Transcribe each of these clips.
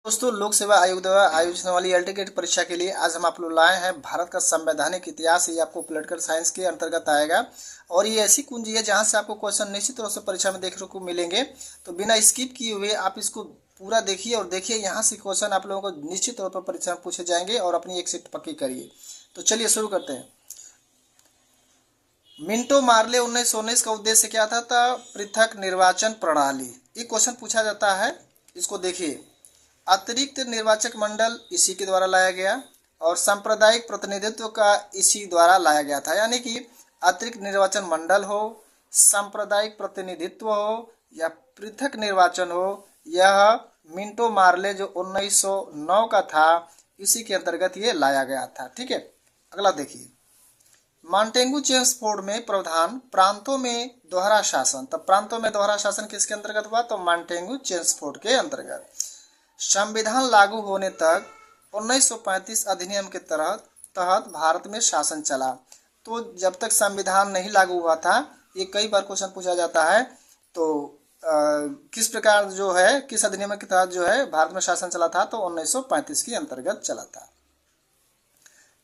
दोस्तों, लोक सेवा आयोग द्वारा आयोजित होने वाली एलटीकेट परीक्षा के लिए आज हम आप लोग लाए हैं भारत का संवैधानिक इतिहास। ये आपको पॉलिटिकल साइंस के अंतर्गत आएगा और ये ऐसी कुंजी है जहां से आपको क्वेश्चन निश्चित तौर से परीक्षा में देखने को मिलेंगे। तो बिना स्किप किए हुए आप इसको पूरा देखिए और देखिए, यहाँ से क्वेश्चन आप लोगों को निश्चित तौर पर परीक्षा में पूछे जाएंगे और अपनी एक सीट पक्की करिए। तो चलिए शुरू करते हैं। मिंटो मार्ले 1919 का उद्देश्य क्या था? पृथक निर्वाचन प्रणाली। ये क्वेश्चन पूछा जाता है, इसको देखिए। अतिरिक्त निर्वाचक मंडल इसी के द्वारा लाया गया और सांप्रदायिक प्रतिनिधित्व का इसी द्वारा लाया गया था। यानी कि अतिरिक्त निर्वाचन मंडल हो, सांप्रदायिक प्रतिनिधित्व हो या पृथक निर्वाचन हो, यह मिंटो मार्ले जो 1909 का था इसी के अंतर्गत ये लाया गया था। ठीक है, अगला देखिए। मॉन्टेगू चेम्सफोर्ड में प्रावधान प्रांतों में दोहरा शासन। तब प्रांतों में दोहरा शासन किसके अंतर्गत हुआ? तो मॉन्टेगू चेम्सफोर्ड के अंतर्गत। संविधान लागू होने तक 1935 अधिनियम के तहत भारत में शासन चला। तो जब तक संविधान नहीं लागू हुआ था, ये कई बार क्वेश्चन पूछा जाता है, तो किस प्रकार जो है, किस अधिनियम के तहत जो है भारत में शासन चला था? तो 1935 के अंतर्गत चला था।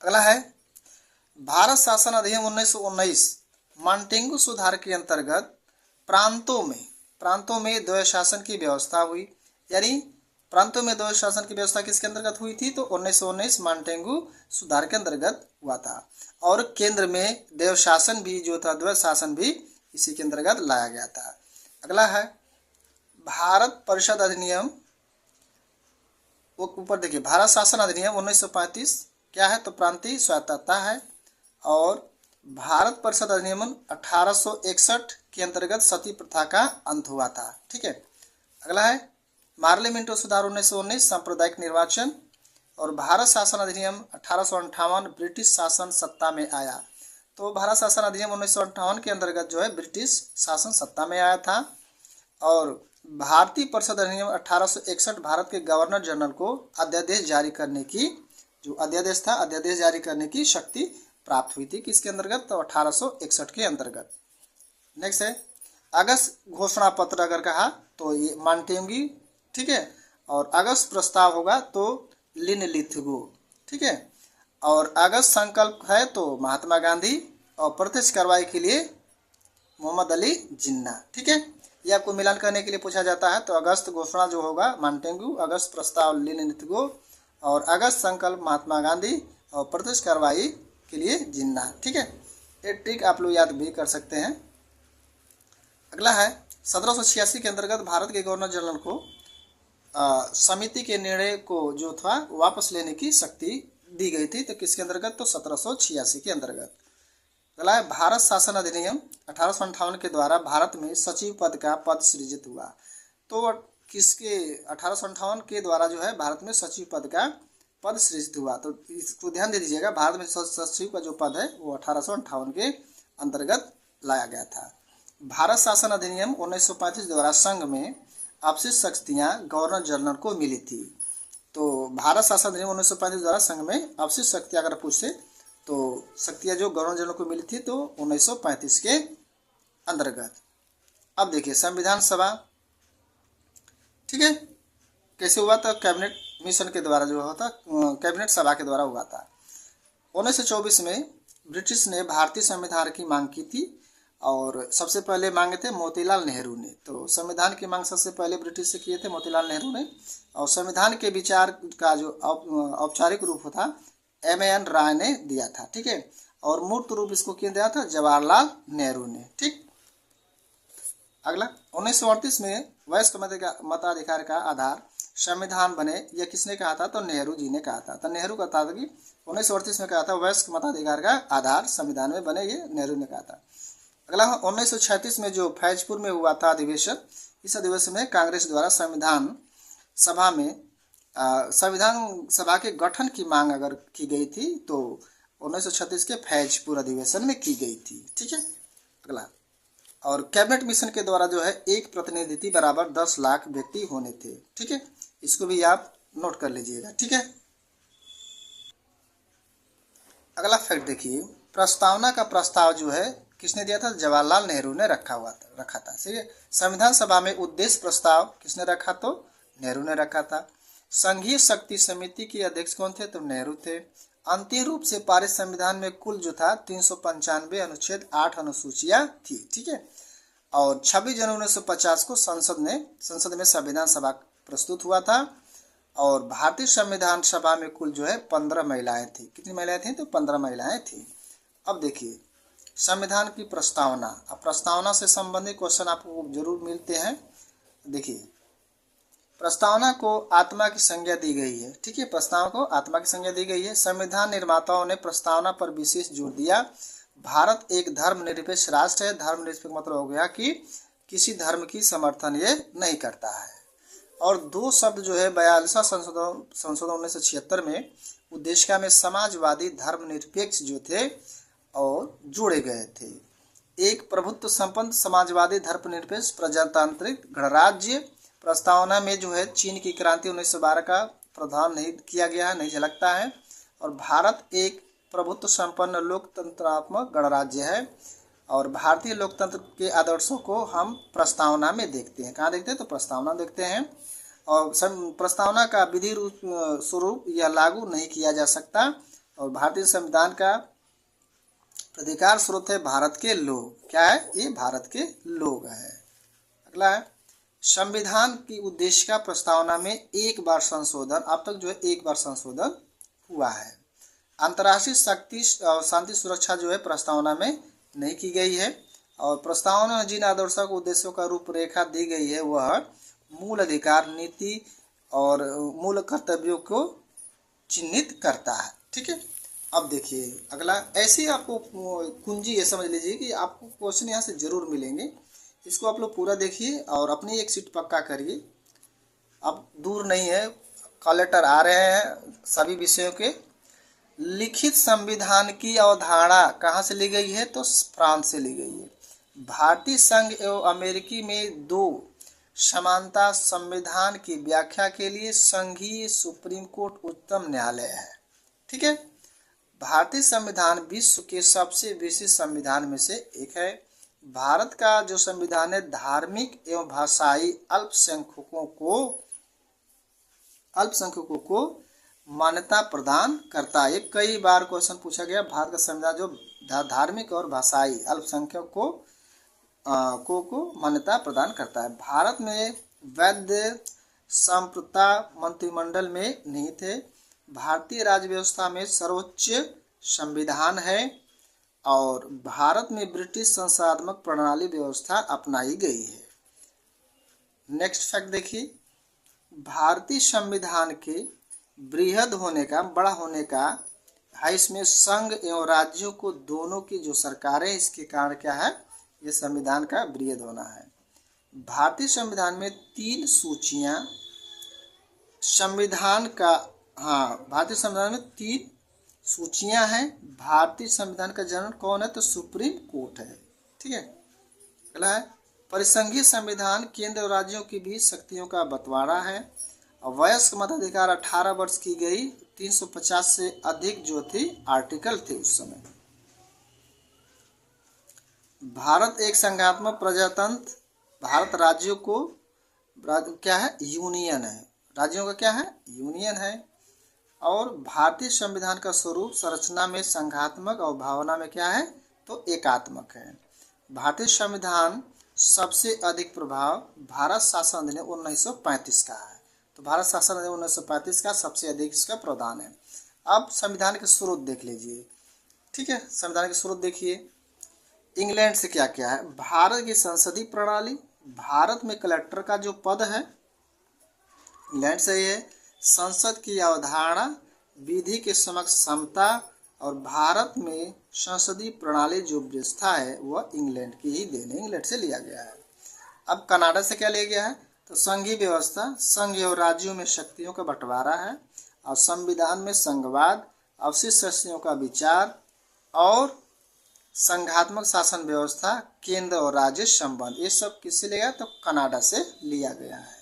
अगला है भारत शासन अधिनियम 1919। मॉन्टेगू सुधार के अंतर्गत प्रांतों में द्वैध शासन की व्यवस्था हुई। यानी प्रांतों में द्वैध शासन की व्यवस्था किसके अंतर्गत हुई थी? तो 1919 मॉन्टेगू सुधार के अंतर्गत हुआ था। और केंद्र में देव शासन भी जो था, द्वैध शासन भी इसी के अंतर्गत लाया गया था। अगला है भारत परिषद अधिनियम। वो ऊपर देखिए, भारत शासन अधिनियम 1935 क्या है? तो प्रांतीय स्वायत्तता है। और भारत परिषद अधिनियम 1861 के अंतर्गत सती प्रथा का अंत हुआ था। ठीक है, अगला है मार्ले मिंटो सुधार 1919 सांप्रदायिक निर्वाचन। और भारत शासन अधिनियम 1858 ब्रिटिश शासन सत्ता में आया। तो भारत शासन अधिनियम 1958 के अंतर्गत जो है ब्रिटिश शासन सत्ता में आया था। और भारतीय परिषद अधिनियम 1861 भारत के गवर्नर जनरल को अध्यादेश जारी करने की, जो अध्यादेश था, अध्यादेश जारी करने की शक्ति प्राप्त हुई थी। किसके अंतर्गत? तो 1861 के अंतर्गत। नेक्स्ट है अगस्त घोषणा पत्र। अगर कहा तो ये मॉन्टेगू, ठीक है। और अगस्त प्रस्ताव होगा तो लिनलिथगो, ठीक है। और अगस्त संकल्प है तो महात्मा गांधी। और प्रत्यक्ष कार्रवाई के लिए मोहम्मद अली जिन्ना। ठीक है, ये आपको मिलान करने के लिए पूछा जाता है। तो अगस्त घोषणा जो होगा मॉन्टेगू, अगस्त प्रस्ताव लिनलिथगो, और अगस्त संकल्प महात्मा गांधी, और प्रत्यक्ष कार्रवाई के लिए जिन्ना। ठीक है, ये ट्रिक आप लोग याद भी कर सकते हैं। अगला है 1786 के अंतर्गत भारत के गवर्नर जनरल को समिति के निर्णय को जो था वापस लेने की शक्ति दी गई थी। तो किसके अंतर्गत? तो 1786 के अंतर्गत। अगला है भारत शासन अधिनियम 1858 के द्वारा भारत में सचिव पद का पद सृजित हुआ। तो किसके? 1858 के द्वारा जो है भारत में सचिव पद का पद सृजित हुआ। तो इसको ध्यान दे दीजिएगा, भारत में सचिव का जो पद है वो 1858 के अंतर्गत लाया गया था। भारत शासन अधिनियम 1935 द्वारा संघ में अपशिष्ट शक्तियां गवर्नर जनरल को मिली थी। तो भारत शासन अधिनियम 1935 द्वारा संघ में अपशिष्ट शक्तियां अगर पूछे तो शक्तियां जो गवर्नर जनरल को मिली थी तो 1935 के अंतर्गत। अब देखिए संविधान सभा, ठीक है, कैसे हुआ था? कैबिनेट मिशन के द्वारा जो होता, कैबिनेट सभा के द्वारा हुआ था। 1924 में ब्रिटिश ने भारतीय संविधान की मांग की थी और सबसे पहले मांगे थे मोतीलाल नेहरू ने। तो संविधान की मांग सबसे पहले ब्रिटिश से किए थे मोतीलाल नेहरू ने। और संविधान के विचार का जो औपचारिक रूप था MAN राय ने दिया था। ठीक है, और मूर्त रूप इसको किया दिया था जवाहरलाल नेहरू ने। ठीक, अगला 1938 में वयस्क मताधिकार का आधार संविधान बने, यह किसने कहा था? तो नेहरू जी ने कहा था। तो नेहरू का था कि 1938 में कहा था वयस्क मताधिकार का आधार संविधान में बने, ये नेहरू ने कहा था। अगला 1936 में जो फैजपुर में हुआ था अधिवेशन, इस अधिवेशन में कांग्रेस द्वारा संविधान सभा के गठन की मांग अगर की गई थी तो 1936 के फैजपुर अधिवेशन में की गई थी। ठीक है, अगला और कैबिनेट मिशन के द्वारा जो है एक प्रतिनिधि बराबर 10 लाख व्यक्ति होने थे। ठीक है, इसको भी आप नोट कर लीजिएगा। ठीक है, अगला फैक्ट देखिए, प्रस्तावना का प्रस्ताव जो है किसने दिया था? जवाहरलाल नेहरू ने रखा था। ठीक है, संविधान सभा में उद्देश्य प्रस्ताव किसने रखा? तो नेहरू ने रखा था। संघीय शक्ति समिति के अध्यक्ष कौन थे? तो नेहरू थे। अंतिम रूप से पारित संविधान में कुल जो था 395 अनुच्छेद 8 अनुसूचियां थी। ठीक है। और 26 जनवरी 1950 को संसद में संविधान सभा प्रस्तुत हुआ था। और भारतीय संविधान सभा में कुल जो है 15 महिलाएं थी। कितनी महिलाएं थी? तो 15 महिलाएं थी। अब देखिए संविधान की प्रस्तावना। अब प्रस्तावना से संबंधित क्वेश्चन आपको जरूर मिलते हैं। देखिए प्रस्तावना को आत्मा की संज्ञा दी गई है। ठीक है, प्रस्तावना को आत्मा की संज्ञा दी गई है। संविधान निर्माताओं ने प्रस्तावना पर विशेष जोर दिया। भारत एक धर्मनिरपेक्ष राष्ट्र है। धर्मनिरपेक्ष मतलब हो गया कि किसी धर्म की समर्थन ये नहीं करता है। और दो शब्द जो है 42वां संशोधन 1976 में उद्देशिका में समाजवादी धर्मनिरपेक्ष जो थे और जोड़े गए थे। एक प्रभुत्व संपन्न समाजवादी धर्मनिरपेक्ष प्रजातांत्रिक गणराज्य। प्रस्तावना में जो है चीन की क्रांति 1912 का प्रावधान नहीं किया गया है, नहीं झलकता है। और भारत एक प्रभुत्व संपन्न लोकतंत्रात्मक गणराज्य है। और भारतीय लोकतंत्र के आदर्शों को हम प्रस्तावना में देखते हैं। कहाँ देखते हैं? तो प्रस्तावना देखते हैं। और प्रस्तावना का विधि स्वरूप यह लागू नहीं किया जा सकता। और भारतीय संविधान का प्राधिकार स्रोत है भारत के लोग। क्या है? ये भारत के लोग है। अगला है संविधान की उद्देशिका प्रस्तावना में एक बार संशोधन। अब तक जो है एक बार संशोधन हुआ है। अंतर्राष्ट्रीय शक्ति और शांति सुरक्षा जो है प्रस्तावना में नहीं की गई है। और प्रस्तावना में जिन आदर्शों को उद्देश्यों का रूपरेखा दी गई है वह मूल अधिकार नीति और मूल कर्तव्यों को चिन्हित करता है। ठीक है। अब देखिए अगला, ऐसे आपको कुंजी ये समझ लीजिए कि आपको क्वेश्चन यहाँ से जरूर मिलेंगे। इसको आप लोग पूरा देखिए और अपनी एक सीट पक्का करिए। अब दूर नहीं है, कॉल लेटर आ रहे हैं सभी विषयों के। लिखित संविधान की अवधारणा कहाँ से ली गई है? तो फ्रांस से ली गई है। भारतीय संघ एवं अमेरिकी में दो समानता संविधान की व्याख्या के लिए संघीय सुप्रीम कोर्ट उच्चतम न्यायालय है। ठीक है। भारतीय संविधान विश्व के सबसे विशिष्ट संविधान में से एक है। भारत का जो संविधान है धार्मिक एवं भाषाई अल्पसंख्यकों को मान्यता प्रदान करता है। कई बार क्वेश्चन पूछा गया, भारत का संविधान जो धार्मिक और भाषाई अल्पसंख्यकों को मान्यता प्रदान करता है। भारत में वैध संप्रभुता मंत्रिमंडल में निहित है। भारतीय राज्य व्यवस्था में सर्वोच्च संविधान है। और भारत में ब्रिटिश संसदात्मक प्रणाली व्यवस्था अपनाई गई है। नेक्स्ट फैक्ट देखिए, भारतीय संविधान के बृहद होने का, बड़ा होने का है इसमें संघ एवं राज्यों को दोनों की जो सरकारें, इसके कारण क्या है? ये संविधान का बृहद होना है। भारतीय संविधान में 3 सूचियां भारतीय संविधान में 3 सूचियां हैं। भारतीय संविधान का जनक कौन है? तो सुप्रीम कोर्ट है। ठीक है। अगला है परिसंघीय संविधान केंद्र और राज्यों के बीच शक्तियों का बंटवारा है। और वयस्क मताधिकार 18 वर्ष की गई। 350 से अधिक जो थी आर्टिकल थे उस समय। भारत एक संघात्मक प्रजातंत्र। भारत राज्यों को क्या है? यूनियन है। राज्यों का क्या है? यूनियन है। और भारतीय संविधान का स्वरूप संरचना में संघात्मक और भावना में क्या है? तो एकात्मक है। भारतीय संविधान सबसे अधिक प्रभाव भारत शासन अधिनियम 1935 का है। तो भारत शासन अधिनियम 1935 का सबसे अधिक इसका प्रावधान है। अब संविधान के स्रोत देख लीजिए। ठीक है, संविधान के स्रोत देखिए। इंग्लैंड से क्या क्या है? भारत की संसदीय प्रणाली। भारत में कलेक्टर का जो पद है इंग्लैंड से ही है। संसद की अवधारणा, विधि के समक्ष समता। और भारत में संसदीय प्रणाली जो व्यवस्था है वह इंग्लैंड की ही देन है, इंग्लैंड से लिया गया है। अब कनाडा से क्या लिया गया है? तो संघीय व्यवस्था, संघ और राज्यों में शक्तियों का बंटवारा है। और संविधान में संघवाद, अवशिष्ट शक्तियों का विचार और संघात्मक शासन व्यवस्था, केंद्र और राज्य संबंध, ये सब किससे लिया गया? तो कनाडा से लिया गया है।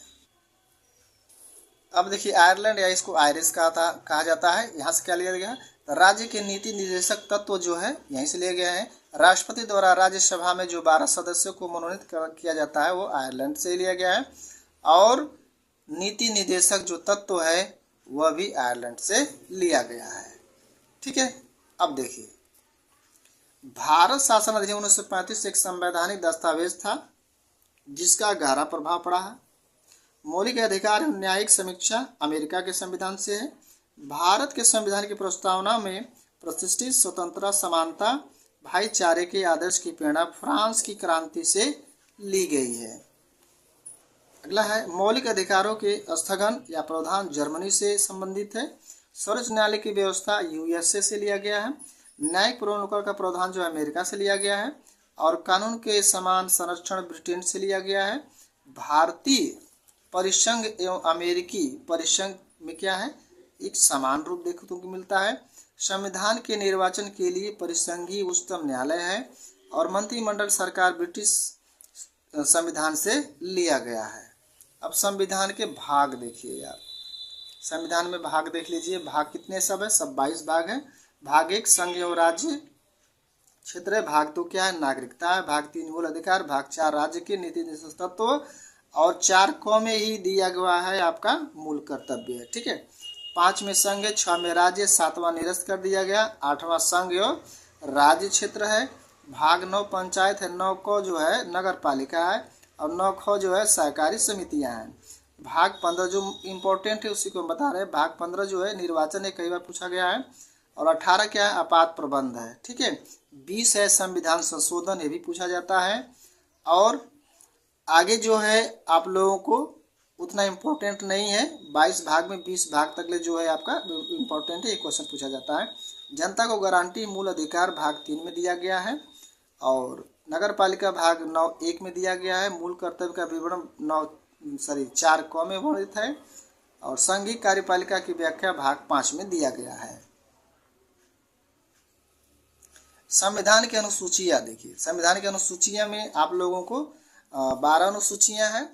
अब देखिए आयरलैंड या इसको आयरिश कहा जाता है। यहाँ से क्या लिया गया है? राज्य के नीति निर्देशक तत्व जो है यहीं से लिया गया है। राष्ट्रपति द्वारा राज्यसभा में जो 12 सदस्यों को मनोनीत किया जाता है वो आयरलैंड से लिया गया है। और नीति निर्देशक जो तत्व है वह भी आयरलैंड से लिया गया है। ठीक है, अब देखिए, भारत शासन अधिनियम 1935 एक संवैधानिक दस्तावेज था जिसका गहरा प्रभाव पड़ा है। मौलिक अधिकार एवं न्यायिक समीक्षा अमेरिका के संविधान से है। भारत के संविधान की प्रस्तावना में प्रतिष्ठित स्वतंत्रता, समानता, भाईचारे के आदर्श की प्रेरणा फ्रांस की क्रांति से ली गई है। अगला है, मौलिक अधिकारों के स्थगन या प्रावधान जर्मनी से संबंधित है। सर्वोच्च न्यायालय की व्यवस्था यूएसए से लिया गया है। न्यायिक पूर्वानुकरण का प्रावधान जो अमेरिका से लिया गया है और कानून के समान संरक्षण ब्रिटेन से लिया गया है। भारतीय परिसंघ एवं अमेरिकी परिसंघ में क्या है, एक समान रूप देखने को मिलता है। संविधान के निर्वाचन के लिए परिसंघीय उच्चतम न्यायालय है और मंत्रिमंडल सरकार ब्रिटिश संविधान से लिया गया है। अब संविधान के भाग देखिए यार, संविधान में भाग देख लीजिए, भाग कितने सब है, सब 22 भाग है। भाग 1 संघ एवं राज्य क्षेत्र है। भाग 2 क्या है, नागरिकता है। भाग 3 मूल अधिकार। भाग 4 राज्य के नीति निर्देशक तत्व और 4 क में ही दिया गया है आपका मूल कर्तव्य है। ठीक है, 5 में संघ है, 6 में राज्य, 7वां निरस्त कर दिया गया, 8वां संघ एवं राज्य क्षेत्र है। भाग 9 पंचायत है, 9 क जो है नगर पालिका है और 9 ख जो है सहकारी समितियां हैं। भाग 15 जो इम्पोर्टेंट है उसी को हम बता रहे हैं। भाग 15 जो है निर्वाचन है, कई बार पूछा गया है। और 18 क्या है, आपात प्रबंध है। ठीक है, 20 है संविधान संशोधन, ये भी पूछा जाता है। और आगे जो है आप लोगों को उतना इम्पोर्टेंट नहीं है, 22 भाग में 20 भाग तक ले जो है आपका इम्पोर्टेंट है, ये क्वेश्चन पूछा जाता है। जनता को गारंटी मूल अधिकार भाग 3 में दिया गया है और नगर पालिका भाग 9(1) में दिया गया है। मूल कर्तव्य का विवरण 4 क में वर्णित है और संघीय कार्यपालिका की व्याख्या भाग 5 में दिया गया है। संविधान की अनुसूचियाँ देखिए, संविधान की अनुसूचियाँ में आप लोगों को 12 अनुसूचियाँ हैं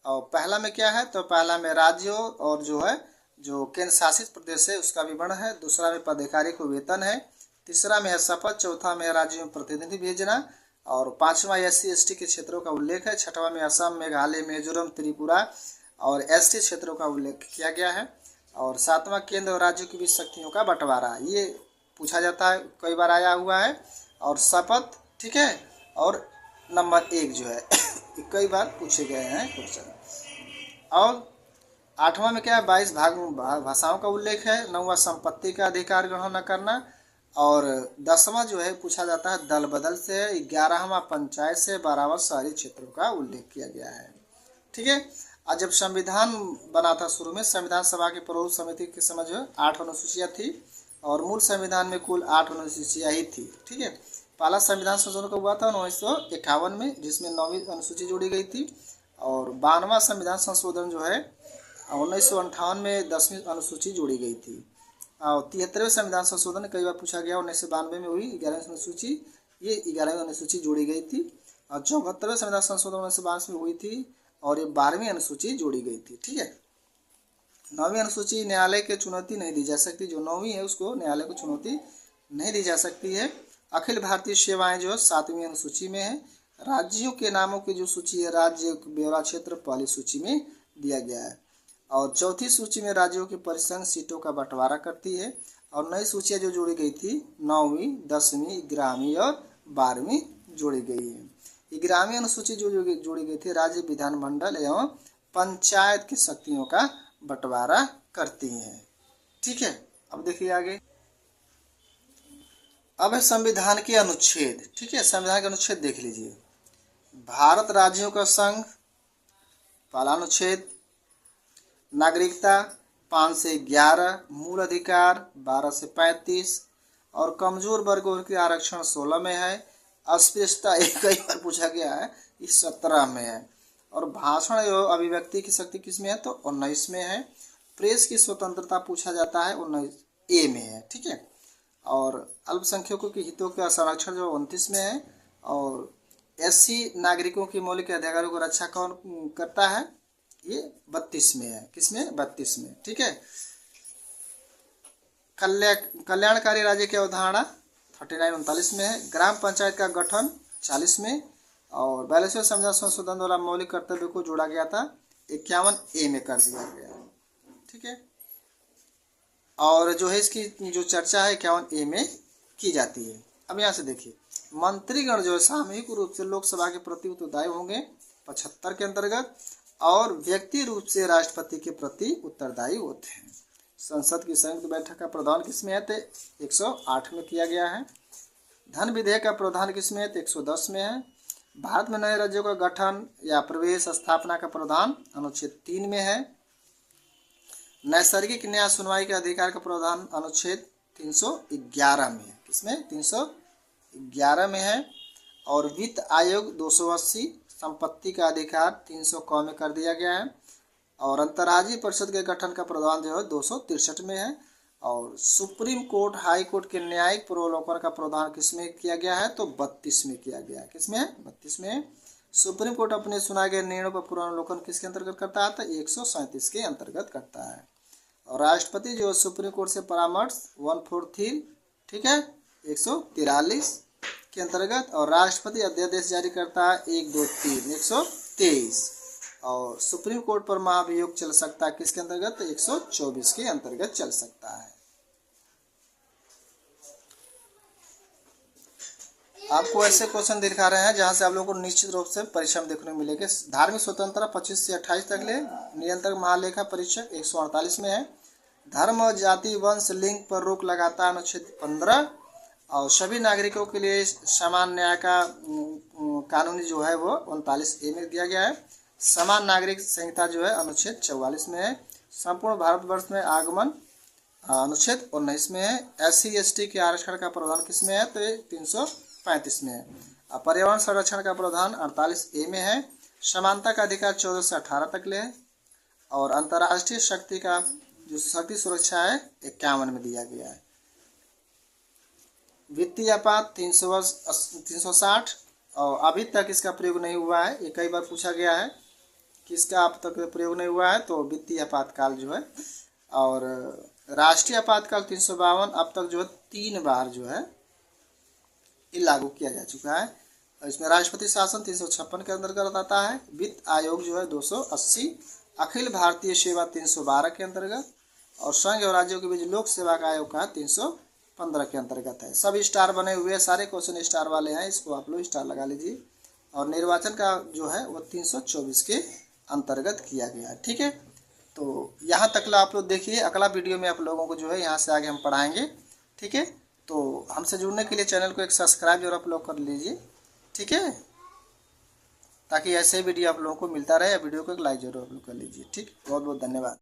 और पहला में क्या है, तो पहला में राज्यों और जो है जो केंद्र शासित प्रदेश है उसका विवरण है। दूसरा में पदाधिकारी को वेतन है। तीसरा में है शपथ। चौथा में राज्यों में प्रतिनिधि भेजना और 5वां SC/ST के क्षेत्रों का उल्लेख है। 6वां में असम, मेघालय, मिजोरम, त्रिपुरा और ST क्षेत्रों का उल्लेख किया गया है। और 7वां केंद्र और राज्यों की बीच शक्तियों का बंटवारा, ये पूछा जाता है, कई बार आया हुआ है। और शपथ, ठीक है, और नंबर 1 जो है कई बार पूछे गए हैं क्वेश्चन। और 8वां में क्या है, 22 भाषाओं का उल्लेख है। 9वां संपत्ति का अधिकार ग्रहण न करना और 10वां जो है पूछा जाता है दल बदल से है। 11वां पंचायत से। 12वां शहरी क्षेत्रों का उल्लेख किया गया है। ठीक है, और जब संविधान बना था शुरू में संविधान सभा की प्रमुख समिति के समय जो 8 अनुसूचियाँ थी और मूल संविधान में कुल 8 अनुसूचियाँ ही थी। ठीक है, पहला संविधान संशोधन का हुआ था 1951 में जिसमें 9वीं अनुसूची जोड़ी गई थी और 92वां संविधान संशोधन जो है 1958 में 10वीं अनुसूची जोड़ी गई थी। और 73वें संविधान संशोधन कई बार पूछा गया, 1992 में हुई 11वीं अनुसूची, ये 11वीं अनुसूची जोड़ी गई थी। और 74वें संविधान संशोधन 1992 में हुई थी और ये 12वीं अनुसूची जोड़ी गई थी। ठीक है, 9वीं अनुसूची न्यायालय के चुनौती नहीं दी जा सकती, जो 9वीं है उसको न्यायालय को चुनौती नहीं दी जा सकती है। अखिल भारतीय सेवाएं जो 7वीं अनुसूची में है। राज्यों के नामों की जो सूची है राज्य ब्यौरा क्षेत्र पहली सूची में दिया गया है और चौथी सूची में राज्यों के परिसंघ सीटों का बंटवारा करती है। और नई सूचियाँ जो जोड़ी गई थी 9वीं, 10वीं, 11वीं और 12वीं जोड़ी गई है। 11वीं अनुसूची जो जोड़ी गई थी राज्य विधानमंडल एवं पंचायत की शक्तियों का बंटवारा करती है। ठीक है, अब देखिए आगे, अब है संविधान के अनुच्छेद। ठीक है, संविधान के अनुच्छेद देख लीजिए। भारत राज्यों का संघ, पहला अनुच्छेद। नागरिकता 5 से 11, मूल अधिकार 12 से 35 और कमजोर वर्गों के आरक्षण 16 में है। अस्पृश्यता कई बार पूछा गया है, इस 17 में है। और भाषण एवं अभिव्यक्ति की शक्ति किस में है, तो 19 में है। प्रेस की स्वतंत्रता पूछा जाता है 19A में है। ठीक है, और अल्पसंख्यकों के हितों का संरक्षण जो 29 में है। और SC नागरिकों की मौलिक अधिकारों को रक्षा कौन करता है, ये 32 में है। किसमें, 32 में। ठीक है, कल्याणकारी राज्य की अवधारणा 39-39 में है। ग्राम पंचायत का गठन 40 में और 42वें संविधान संशोधन द्वारा मौलिक कर्तव्य को जोड़ा गया था 51A में कर दिया गया है। ठीक है, और जो है इसकी जो चर्चा है 51A में की जाती है। अब यहाँ से देखिए, मंत्रीगण जो है सामूहिक रूप से लोकसभा के प्रति उत्तरदायी होंगे 75 के अंतर्गत, और व्यक्ति रूप से राष्ट्रपति के प्रति उत्तरदायी होते हैं। संसद की संयुक्त बैठक का प्रावधान किसमें है? तो 108 में किया गया है। धन विधेयक का प्रावधान किसमें है? तो 110 में है। भारत में नए राज्यों का गठन या प्रवेश स्थापना का प्रावधान अनुच्छेद 3 में है। नैसर्गिक न्याय सुनवाई के अधिकार का प्रावधान अनुच्छेद 311 में है। किसमें? 311 में है। और वित्त आयोग 280, संपत्ति का अधिकार 300 क में कर दिया गया है। और अंतर्राज्यीय परिषद के गठन का प्रावधान जो है 263 में है। और सुप्रीम कोर्ट, हाई कोर्ट के न्यायिक पुनर्वलोकन का प्रावधान किसमें किया गया है? तो 32 में किया गया है। किसमें? 32 में। सुप्रीम कोर्ट अपने सुनाए गए निर्णयों पर पुनर्वलोकन किसके अंतर्गत करता है? तो 137 के अंतर्गत करता है। और राष्ट्रपति जो सुप्रीम कोर्ट से परामर्श 143, ठीक है, 143 के अंतर्गत। और राष्ट्रपति अध्यादेश जारी करता है 1, 2, 3, 123। और सुप्रीम कोर्ट पर महाभियोग चल सकता है किसके अंतर्गत? 124 के अंतर्गत चल सकता है। आपको ऐसे क्वेश्चन दिखा रहे हैं जहां से आप लोगों को निश्चित रूप से परीक्षा में देखने को मिलेगा। धार्मिक स्वतंत्रता 25 से 28 तक ले, नियंत्रक महालेखा परीक्षक 148 में है। धर्म, जाति, वंश, लिंग पर रोक लगाता है अनुच्छेद 15। और सभी नागरिकों के लिए समान न्याय का कानूनी जो है वो 39A में दिया गया है। समान नागरिक संहिता जो है अनुच्छेद 44 में है। संपूर्ण भारतवर्ष में आगमन अनुच्छेद 19 में है। SC ST के आरक्षण का प्रावधान किसमें है? तो 335 में है। पर्यावरण संरक्षण का प्रावधान 48A में है। समानता का अधिकार 14 से 18 तक ले है। और अंतर्राष्ट्रीय शक्ति का जो शक्ति सुरक्षा है 51 में दिया गया है। वित्तीय आपात 360, और अभी तक इसका प्रयोग नहीं हुआ है। ये कई बार पूछा गया है कि इसका अब तक प्रयोग नहीं हुआ है, तो वित्तीय आपातकाल जो है। और राष्ट्रीय आपातकाल 352 अब तक जो है 3 बार जो है ये लागू किया जा चुका है। और इसमें राष्ट्रपति शासन 356 के अंतर्गत आता है। वित्त आयोग जो है 280, अखिल भारतीय सेवा 312 के अंतर्गत, और संघ और राज्यों के बीच लोक सेवा आयोग का 315 के अंतर्गत है। सभी स्टार बने हुए, सारे क्वेश्चन स्टार वाले हैं, इसको आप लोग स्टार लगा लीजिए। और निर्वाचन का जो है वो 324 के अंतर्गत किया गया है। ठीक है, तो यहाँ तक आप लोग देखिए। अगला वीडियो में आप लोगों को जो है यहाँ से आगे हम पढ़ाएंगे। ठीक है, तो हमसे जुड़ने के लिए चैनल को एक सब्सक्राइब जरूर आप लोग कर लीजिए। ठीक है, ताकि ऐसे वीडियो आप लोगों को मिलता रहे। वीडियो को एक लाइक जरूर आप लोग कर लीजिए। ठीक, बहुत बहुत धन्यवाद।